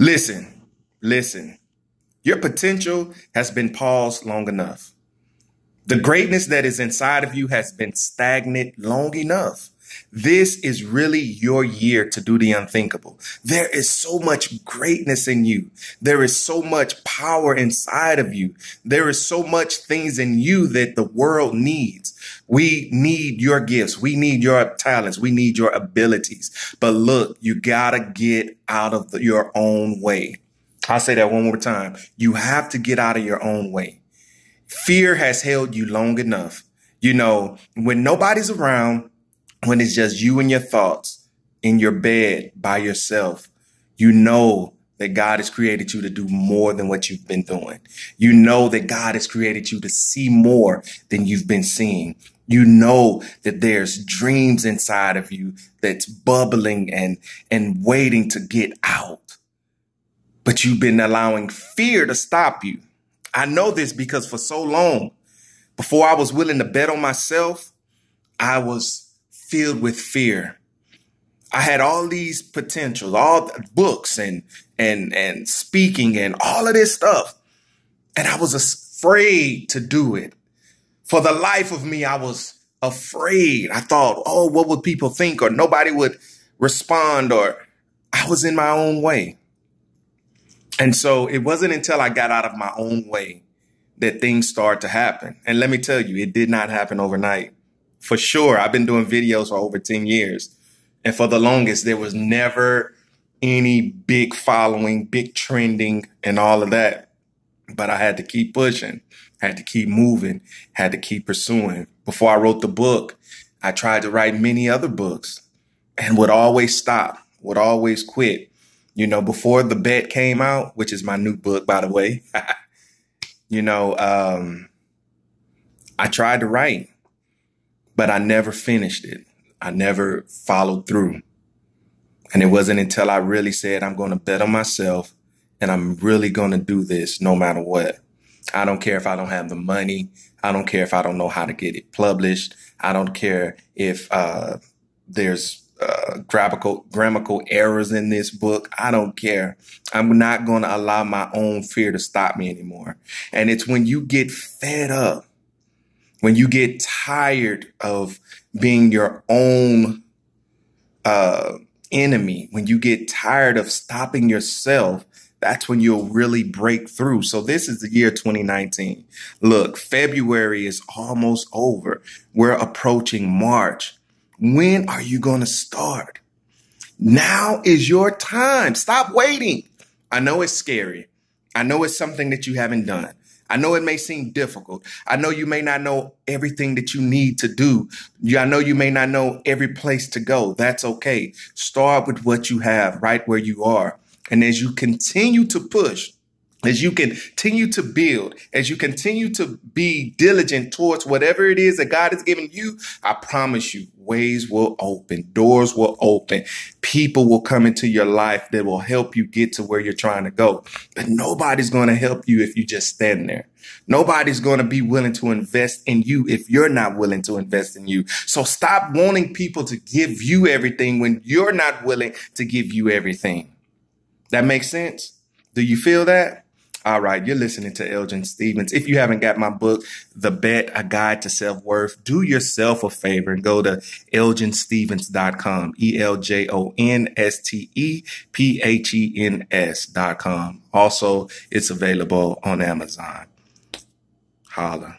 Listen, listen. Your potential has been paused long enough. The greatness that is inside of you has been stagnant long enough. This is really your year to do the unthinkable. There is so much greatness in you. There is so much power inside of you. There is so much things in you that the world needs. We need your gifts. We need your talents. We need your abilities. But look, you gotta get out of your own way. I'll say that one more time. You have to get out of your own way. Fear has held you long enough. You know, when nobody's around, when it's just you and your thoughts in your bed by yourself, you know that God has created you to do more than what you've been doing. You know that God has created you to see more than you've been seeing. You know that there's dreams inside of you that's bubbling and waiting to get out. But you've been allowing fear to stop you. I know this because for so long, before I was willing to bet on myself, I was filled with fear. I had all these potentials, all the books and speaking and all of this stuff. And I was afraid to do it. For the life of me, I was afraid. I thought, oh, what would people think? Or nobody would respond, or I was in my own way. And so it wasn't until I got out of my own way that things started to happen. And let me tell you, it did not happen overnight. For sure, I've been doing videos for over 10 years. And for the longest, there was never any big following, big trending and all of that. But I had to keep pushing, had to keep moving, had to keep pursuing. Before I wrote the book, I tried to write many other books and would always stop, would always quit. You know, before The Bet came out, which is my new book, by the way, I tried to write, but I never finished it. I never followed through. And it wasn't until I really said, I'm going to bet on myself and I'm really going to do this no matter what. I don't care if I don't have the money. I don't care if I don't know how to get it published. I don't care if there's grammatical errors in this book. I don't care. I'm not going to allow my own fear to stop me anymore. And it's when you get fed up, when you get tired of being your own enemy, when you get tired of stopping yourself, that's when you'll really break through. So this is the year 2019. Look, February is almost over. We're approaching March. When are you going to start? Now is your time. Stop waiting. I know it's scary. I know it's something that you haven't done. I know it may seem difficult. I know you may not know everything that you need to do. I know you may not know every place to go. That's okay. Start with what you have right where you are. And as you continue to push, as you continue to build, as you continue to be diligent towards whatever it is that God has given you, I promise you, ways will open, doors will open, people will come into your life that will help you get to where you're trying to go. But nobody's going to help you if you just stand there. Nobody's going to be willing to invest in you if you're not willing to invest in you. So stop wanting people to give you everything when you're not willing to give you everything. That makes sense? Do you feel that? All right, you're listening to Elgin Stephens. If you haven't got my book, The Bet, A Guide to Self-Worth, do yourself a favor and go to elginstephens.com, ELJONSTEPHENS.com. Also, it's available on Amazon. Holla.